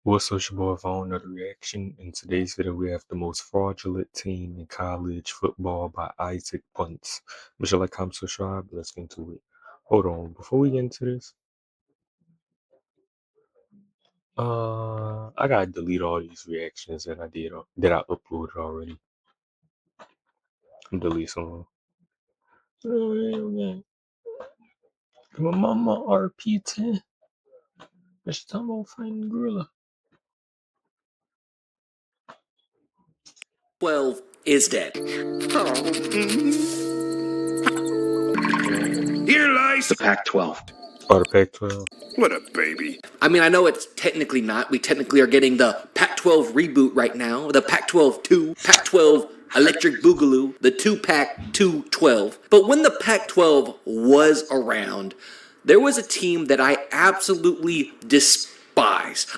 What's up, your boy Vaughn, another reaction. In today's video, we have the most fraudulent team in college football by Isaac Punts. Make sure like, comment, subscribe. Let's get into it. Hold on, before we get into this, I gotta delete all these reactions that that I uploaded already. Delete some. My mama RP10. Let's talk about fighting gorilla. 12 is dead. Here lies the Pac-12. Oh, the Pac-12. What a baby. I mean, I know it's technically not. We technically are getting the Pac-12 reboot right now. The Pac-12 2, Pac-12 Electric Boogaloo, the 2-Pac 2-12. But when the Pac-12 was around, there was a team that I absolutely despised.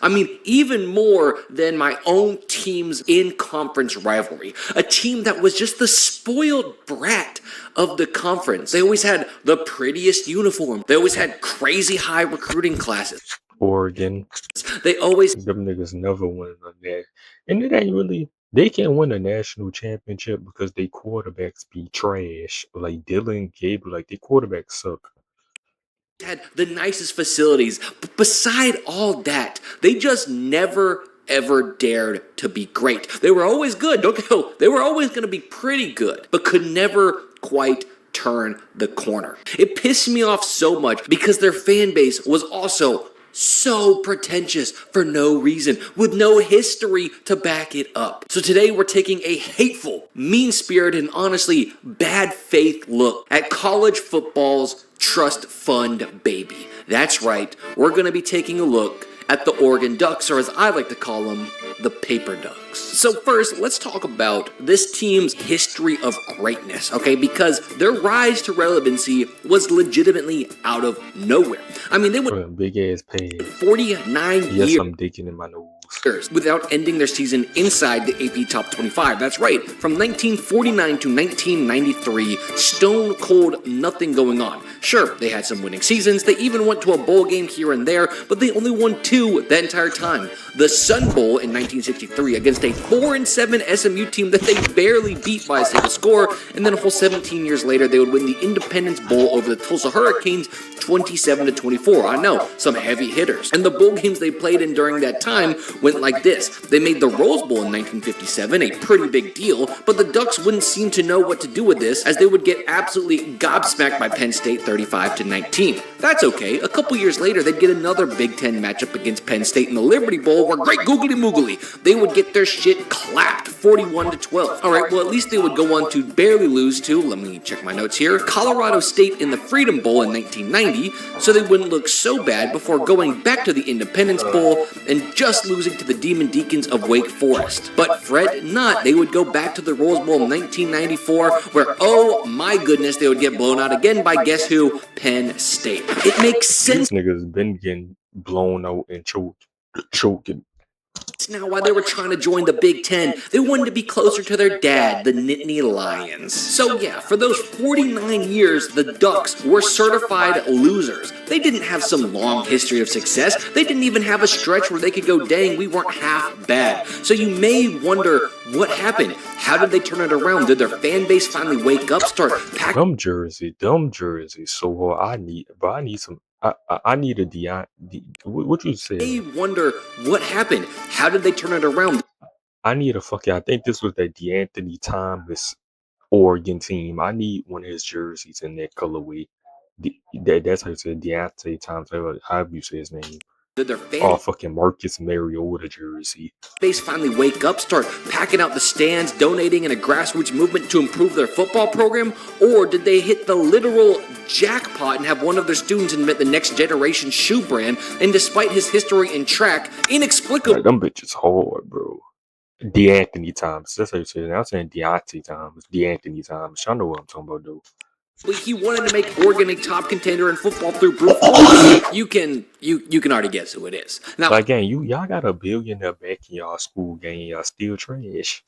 I mean, even more than my own team's in-conference rivalry. A team that was just the spoiled brat of the conference. They always had the prettiest uniform. They always had crazy high recruiting classes. Oregon. They always... Them niggas never win on that. And it ain't really... They can't win a national championship because they quarterbacks be trash. Like Dylan Gable, like their quarterbacks suck. Had the nicest facilities, but beside all that, they just never ever dared to be great. They were always good, don't go. They were always going to be pretty good, but could never quite turn the corner. It pissed me off so much because their fan base was also so pretentious for no reason, with no history to back it up. So today we're taking a hateful, mean-spirited, and honestly bad faith look at college football's trust fund baby. That's right, we're going to be taking a look at the Oregon Ducks, or as I like to call them, the Paper Ducks. So first, let's talk about this team's history of greatness, okay? Because their rise to relevancy was legitimately out of nowhere. I mean, they went big ass pay 49 yes, years. I'm digging in my nose. Without ending their season inside the AP Top 25. That's right, from 1949 to 1993, stone cold nothing going on. Sure, they had some winning seasons, they even went to a bowl game here and there, but they only won 2 that entire time. The Sun Bowl in 1963 against a 4-7 SMU team that they barely beat by a single score, and then a whole 17 years later, they would win the Independence Bowl over the Tulsa Hurricanes 27-24. I know, some heavy hitters. And the bowl games they played in during that time went like this. They made the Rose Bowl in 1957, a pretty big deal, but the Ducks wouldn't seem to know what to do with this, as they would get absolutely gobsmacked by Penn State 35-19. That's okay. A couple years later, they'd get another Big Ten matchup against Penn State in the Liberty Bowl, where great googly moogly, they would get their shit clapped 41-12. All right, well, at least they would go on to barely lose to, let me check my notes here, Colorado State in the Freedom Bowl in 1990, so they wouldn't look so bad before going back to the Independence Bowl and just losing to the Demon Deacons of Wake Forest. But fret not, they would go back to the Rose Bowl in 1994, where, oh my goodness, they would get blown out again by guess who? Penn State. It makes sense. These niggas been getting blown out and choking. Now, while they were trying to join the Big Ten, they wanted to be closer to their dad, the Nittany Lions. So yeah, for those 49 years, the Ducks were certified losers. They didn't have some long history of success. They didn't even have a stretch where they could go, dang, we weren't half bad. So you may wonder, what happened? How did they turn it around? Did their fan base finally wake up, start packing? Dumb jersey. So I need some. I need a what you say? They wonder what happened. How did they turn it around? I need a fucking. I think this was the DeAnthony Thomas Oregon team. I need one of his jerseys in that colorway. That's how you say DeAnthony Thomas. However you say his name. Did their fan fucking Marcus Mariota jersey base finally wake up, start packing out the stands, donating in a grassroots movement to improve their football program? Or did they hit the literal jackpot and have one of their students invent the next generation shoe brand, and despite his history in track, inexplicably... Like, them bitches hard, bro. DeAnthony Thomas. That's how you say it. I'm saying Deontay Thomas. DeAnthony Thomas. Y'all know what I'm talking about, though. He wanted to make Oregon a top contender in football through brute force. You can already guess who it is. Now, again, y'all got a billionaire back in y'all school game. Y'all still trash.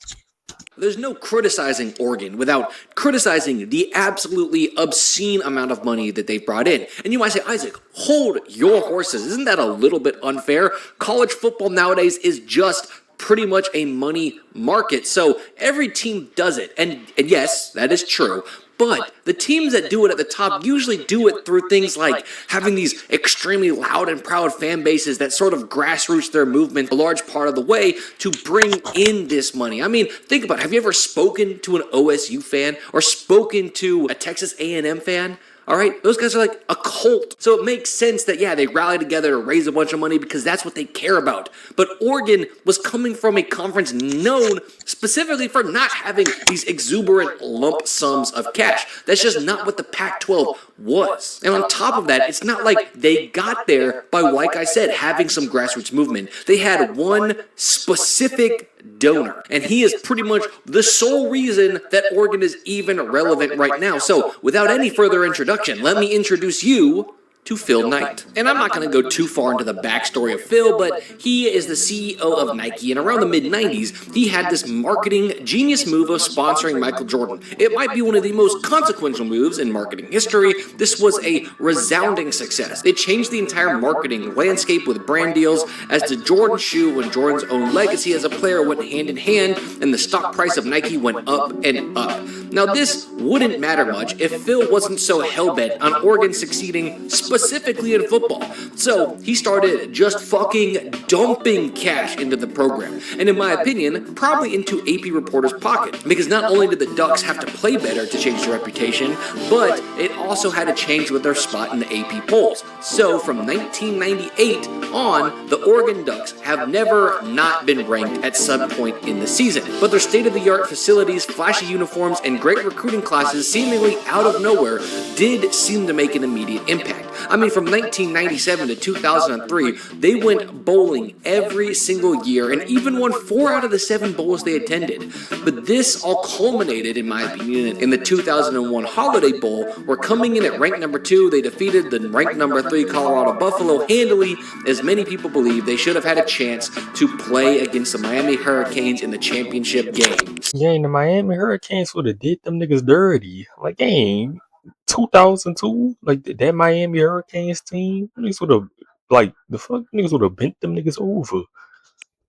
There's no criticizing Oregon without criticizing the absolutely obscene amount of money that they've brought in. And you might say, Isaac, hold your horses. Isn't that a little bit unfair? College football nowadays is just pretty much a money market. So every team does it. And yes, that is true. But the teams that do it at the top usually do it through things like having these extremely loud and proud fan bases that sort of grassroots their movement a large part of the way to bring in this money. I mean, think about it. Have you ever spoken to an OSU fan or spoken to a Texas A&M fan? All right, those guys are like a cult. So it makes sense that, yeah, they rally together to raise a bunch of money because that's what they care about. But Oregon was coming from a conference known specifically for not having these exuberant lump sums of cash. That's just not what the Pac-12 was. And on top of that, it's not like they got there by, like I said, having some grassroots movement. They had one specific donor, and he is pretty much the sole reason that Oregon is even relevant right now. So without any further introduction, let me introduce you to Phil Knight. And I'm not going to go too far into the backstory of Phil, but he is the CEO of Nike, and around the mid-90s, he had this marketing genius move of sponsoring Michael Jordan. It might be one of the most consequential moves in marketing history. This was a resounding success. It changed the entire marketing landscape with brand deals as the Jordan shoe and Jordan's own legacy as a player went hand in hand, and the stock price of Nike went up and up. Now, this wouldn't matter much if Phil wasn't so hell-bent on Oregon succeeding specifically in football. So he started just fucking dumping cash into the program. And in my opinion, probably into AP reporters' pocket. Because not only did the Ducks have to play better to change their reputation, but it also had to change with their spot in the AP polls. So from 1998 on, the Oregon Ducks have never not been ranked at some point in the season. But their state-of-the-art facilities, flashy uniforms, and great recruiting classes seemingly out of nowhere did seem to make an immediate impact. I mean, from 1997 to 2003, they went bowling every single year and even won 4 out of the 7 bowls they attended. But this all culminated, in my opinion, in the 2001 Holiday Bowl, where coming in at ranked number 2, they defeated the ranked number 3 Colorado Buffalo handily, as many people believe they should have had a chance to play against the Miami Hurricanes in the championship game. Yeah, and the Miami Hurricanes would have did them niggas dirty. Like, dang, 2002, like that Miami Hurricanes team, niggas would have, like, the fuck niggas would have bent them niggas over.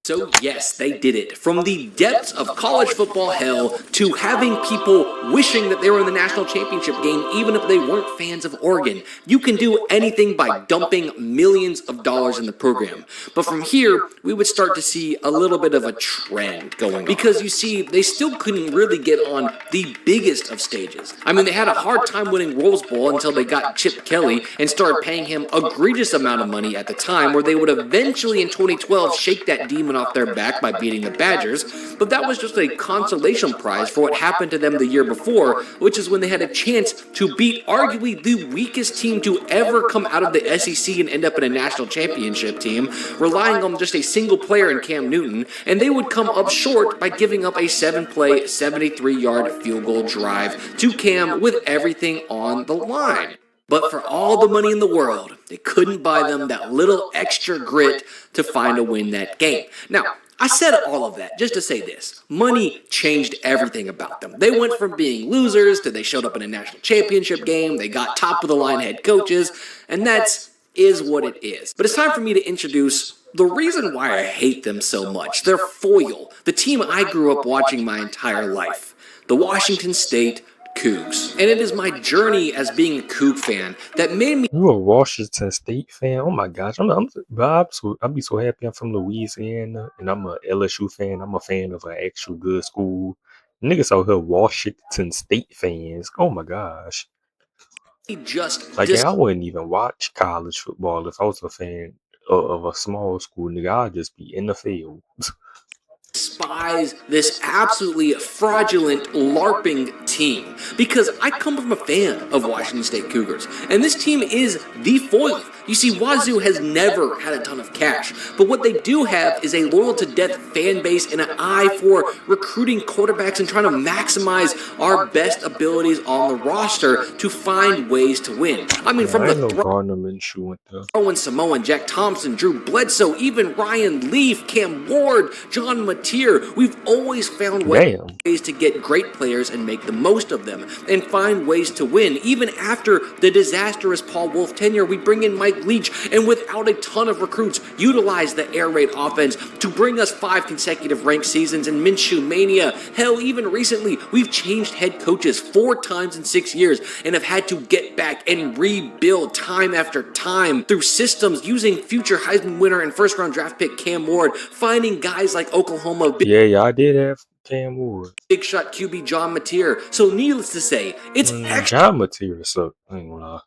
So yes, they did it. From the depths of college football hell to having people wishing that they were in the national championship game even if they weren't fans of Oregon. You can do anything by dumping millions of dollars in the program. But from here, we would start to see a little bit of a trend going on. Because you see, they still couldn't really get on the biggest of stages. I mean, they had a hard time winning Rose Bowl until they got Chip Kelly and started paying him a egregious amount of money at the time, where they would eventually in 2012 shake that demon off their back by beating the Badgers, but that was just a consolation prize for what happened to them the year before, which is when they had a chance to beat arguably the weakest team to ever come out of the SEC and end up in a national championship team, relying on just a single player in Cam Newton, and they would come up short by giving up a 7-play, 73-yard field goal drive to Cam with everything on the line. But for all the money in the world, they couldn't buy them that little extra grit to find a win that game. Now, I said all of that just to say this. Money changed everything about them. They went from being losers to they showed up in a national championship game, they got top-of-the-line head coaches, and that is what it is. But it's time for me to introduce the reason why I hate them so much. Their foil, the team I grew up watching my entire life, the Washington State Cougs. And it is my journey as being a Coug fan that made me. You a Washington State fan? Oh my gosh, I'll be so happy I'm from Louisiana and I'm a LSU fan. I'm a fan of an actual good school. Niggas out here Washington State fans. Oh my gosh. I wouldn't even watch college football if I was a fan of a small school. Nigga, I'd just be in the field. Despise this absolutely fraudulent LARPing team, because I come from a fan of Washington State Cougars, and this team is the foil. You see, Wazoo has never had a ton of cash, but what they do have is a loyal-to-death fan base and an eye for recruiting quarterbacks and trying to maximize our best abilities on the roster to find ways to win. I mean, from the Owen Samoan, Jack Thompson, Drew Bledsoe, even Ryan Leaf, Cam Ward, John Mateer, year, we've always found ways Damn. to get great players and make the most of them, and find ways to win. Even after the disastrous Paul Wolf tenure, we bring in Mike Leach, and without a ton of recruits, utilize the air raid offense to bring us 5 consecutive ranked seasons in Minshew Mania. Hell, even recently, we've changed head coaches 4 times in 6 years and have had to get back and rebuild time after time through systems using future Heisman winner and first-round draft pick Cam Ward, finding guys like Oklahoma Yeah, y'all did have Cam Ward. big shot QB John Mateer. So needless to say, it's John Mateer sucked. I ain't gonna lie.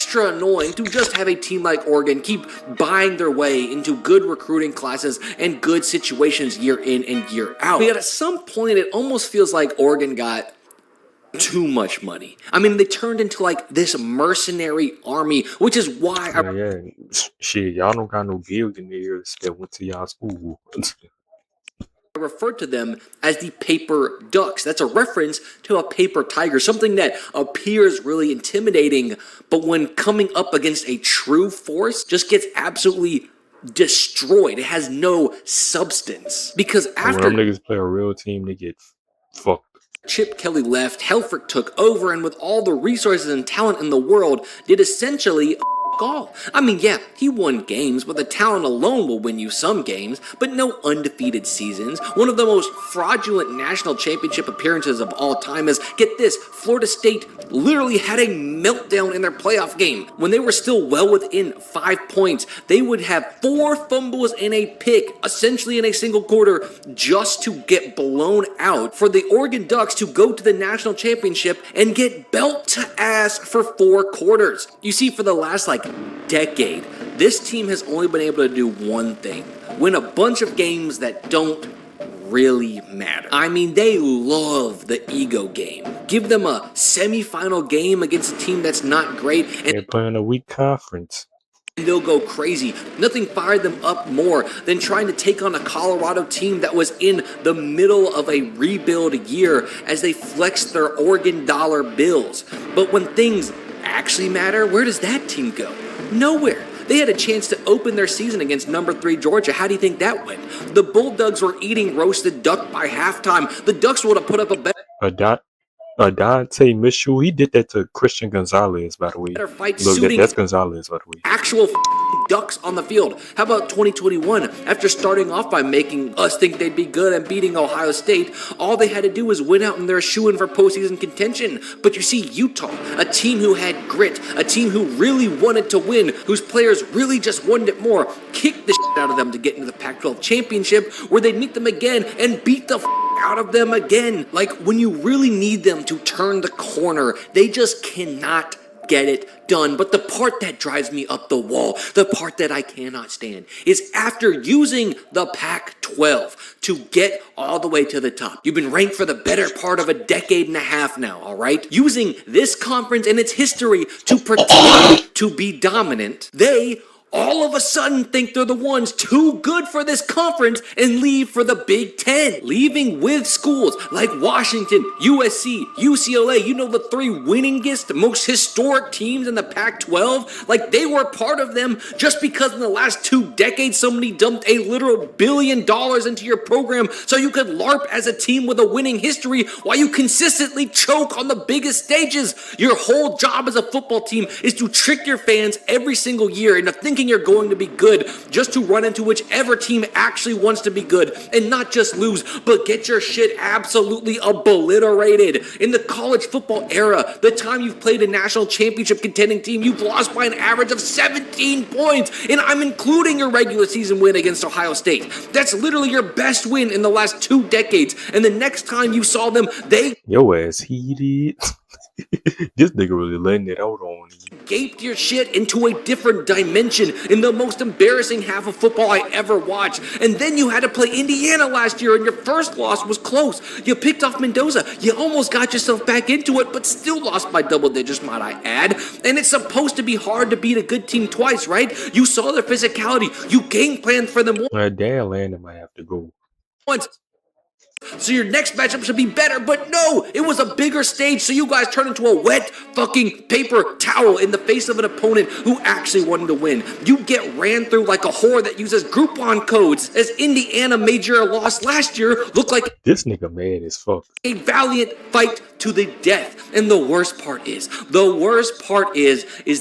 extra annoying to just have a team like Oregon keep buying their way into good recruiting classes and good situations year in and year out. But at some point, it almost feels like Oregon got too much money. I mean, they turned into like this mercenary army, which is why Yeah. Shit, y'all don't got no billionaires that went to y'all school. I refer to them as the paper ducks. That's a reference to a paper tiger, something that appears really intimidating, but when coming up against a true force, just gets absolutely destroyed. It has no substance. Because When after them niggas play a real team, they get fucked. Chip Kelly left, Helfrich took over, and with all the resources and talent in the world, did essentially all. I mean, yeah, he won games, but the talent alone will win you some games, but no undefeated seasons. One of the most fraudulent national championship appearances of all time is, get this, Florida State literally had a meltdown in their playoff game. When they were still well within 5 points, they would have 4 fumbles and a pick, essentially in a single quarter, just to get blown out for the Oregon Ducks to go to the national championship and get belt to ass for 4 quarters. You see, for the last decade, this team has only been able to do one thing: win a bunch of games that don't really matter. I mean, they love the ego game. Give them a semifinal game against a team that's not great, and They're playing a weak conference. they'll go crazy. Nothing fired them up more than trying to take on a Colorado team that was in the middle of a rebuild year as they flexed their Oregon dollar bills. But when things actually matter, where does that team go? Nowhere. They had a chance to open their season against number 3 Georgia. How do you think that went? The Bulldogs were eating roasted duck by halftime. The Ducks would have put up a better Dante Mitchell, he did that to Christian Gonzalez, by the way. fight Look, suiting that's Gonzalez, by the way. actual Ducks on the field. How about 2021? After starting off by making us think they'd be good and beating Ohio State, all they had to do was win out and they're shooing for postseason contention. But you see, Utah, a team who had grit, a team who really wanted to win, whose players really just wanted it more, kicked the shit out of them to get into the Pac-12 championship, where they'd meet them again and beat the out of them again. Like, when you really need them to turn the corner, they just cannot get it done. But the part that drives me up the wall, the part that I cannot stand, is after using the Pac-12 to get all the way to the top. You've been ranked for the better part of a decade and a half now, all right? Using this conference and its history to pretend to be dominant, they all of a sudden think they're the ones too good for this conference and leave for the Big Ten, leaving with schools like Washington, USC, UCLA, the 3 winningest, most historic teams in the Pac-12, like they were part of them just because in the last 2 decades somebody dumped a literal $1 billion into your program so you could LARP as a team with a winning history while you consistently choke on the biggest stages. Your whole job as a football team is to trick your fans every single year into thinking you're going to be good just to run into whichever team actually wants to be good and not just lose, but get your shit absolutely obliterated. In the college football era, the time you've played a national championship contending team, you've lost by an average of 17 points, and I'm including your regular season win against Ohio State. That's literally your best win in the last 2 decades, and the next time you saw them, they Yo ass heated. This nigga really letting it out on you. gaped your shit into a different dimension in the most embarrassing half of football I ever watched. And then you had to play Indiana last year, and your first loss was close. You picked off Mendoza. You almost got yourself back into it, but still lost by double digits, might I add. And it's supposed to be hard to beat a good team twice, right? You saw their physicality. You game planned for them Dan Landon might have to go. once. So your next matchup should be better, but no, it was a bigger stage, so you guys turned into a wet fucking paper towel in the face of an opponent who actually wanted to win. You get ran through like a whore that uses Groupon codes, as Indiana made your loss last year look like This nigga mad as fuck. a valiant fight to the death. And the worst part is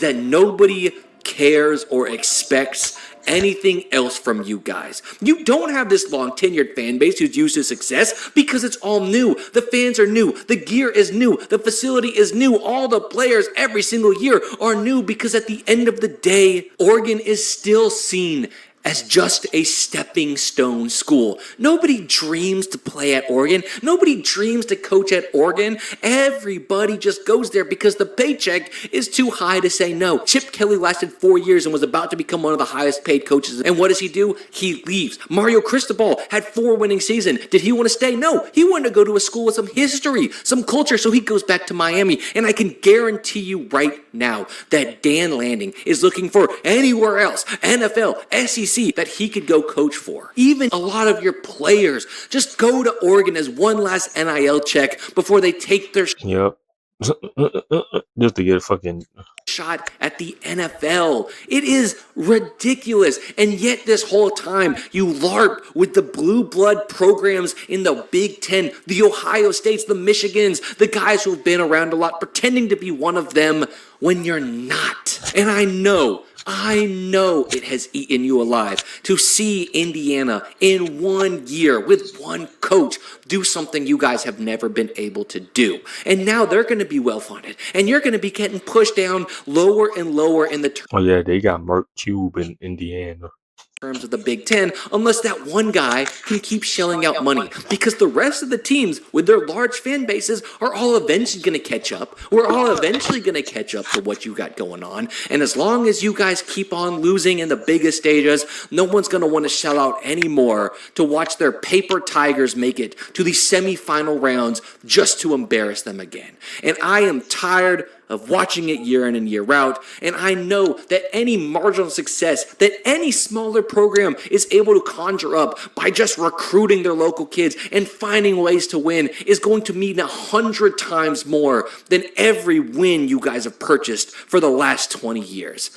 that nobody cares or expects anything else from you guys. You don't have this long tenured fan base who's used to success because it's all new. The fans are new, the gear is new, the facility is new, all the players every single year are new, because at the end of the day, Oregon is still seen as just a stepping stone school. Nobody dreams to play at Oregon. Nobody dreams to coach at Oregon. Everybody just goes there because the paycheck is too high to say no. Chip Kelly lasted 4 years and was about to become one of the highest paid coaches. And what does he do? He leaves. Mario Cristobal had 4 winning seasons. Did he want to stay? No. He wanted to go to a school with some history, some culture, so he goes back to Miami. And I can guarantee you right now that Dan Lanning is looking for anywhere else, NFL, SEC, that he could go coach for. Even a lot of your players just go to Oregon as one last NIL check before they take their Yep. Just to get a fucking shot at the NFL. It is ridiculous. And yet this whole time you LARP with the blue blood programs in the Big Ten, the Ohio States, the Michigans, the guys who've been around a lot, pretending to be one of them when you're not. And I know it has eaten you alive to see Indiana in 1 year with one coach do something you guys have never been able to do. And now they're going to be well funded, and you're going to be getting pushed down lower and lower in the oh yeah, they got Merc Cube in Indiana. terms of the Big Ten, unless that one guy can keep shelling out money, because the rest of the teams with their large fan bases are all eventually going to catch up. We're all eventually going to catch up to what you got going on, and as long as you guys keep on losing in the biggest stages, no one's going to want to shell out anymore to watch their paper Tigers make it to the semifinal rounds just to embarrass them again. And I am tired of watching it year in and year out, and I know that any marginal success that any smaller program is able to conjure up by just recruiting their local kids and finding ways to win is going to mean 100 times more than every win you guys have purchased for the last 20 years.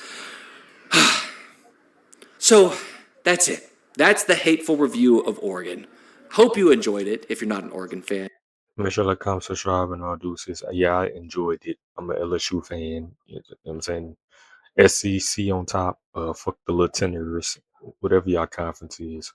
So that's it. That's the hateful review of Oregon. Hope you enjoyed it if you're not an Oregon fan. Make sure to like, comment, subscribe, and all deuces. Yeah, I enjoyed it. I'm an LSU fan. You know what I'm saying? SEC on top. Fuck the little tenors. Whatever y'all conference is.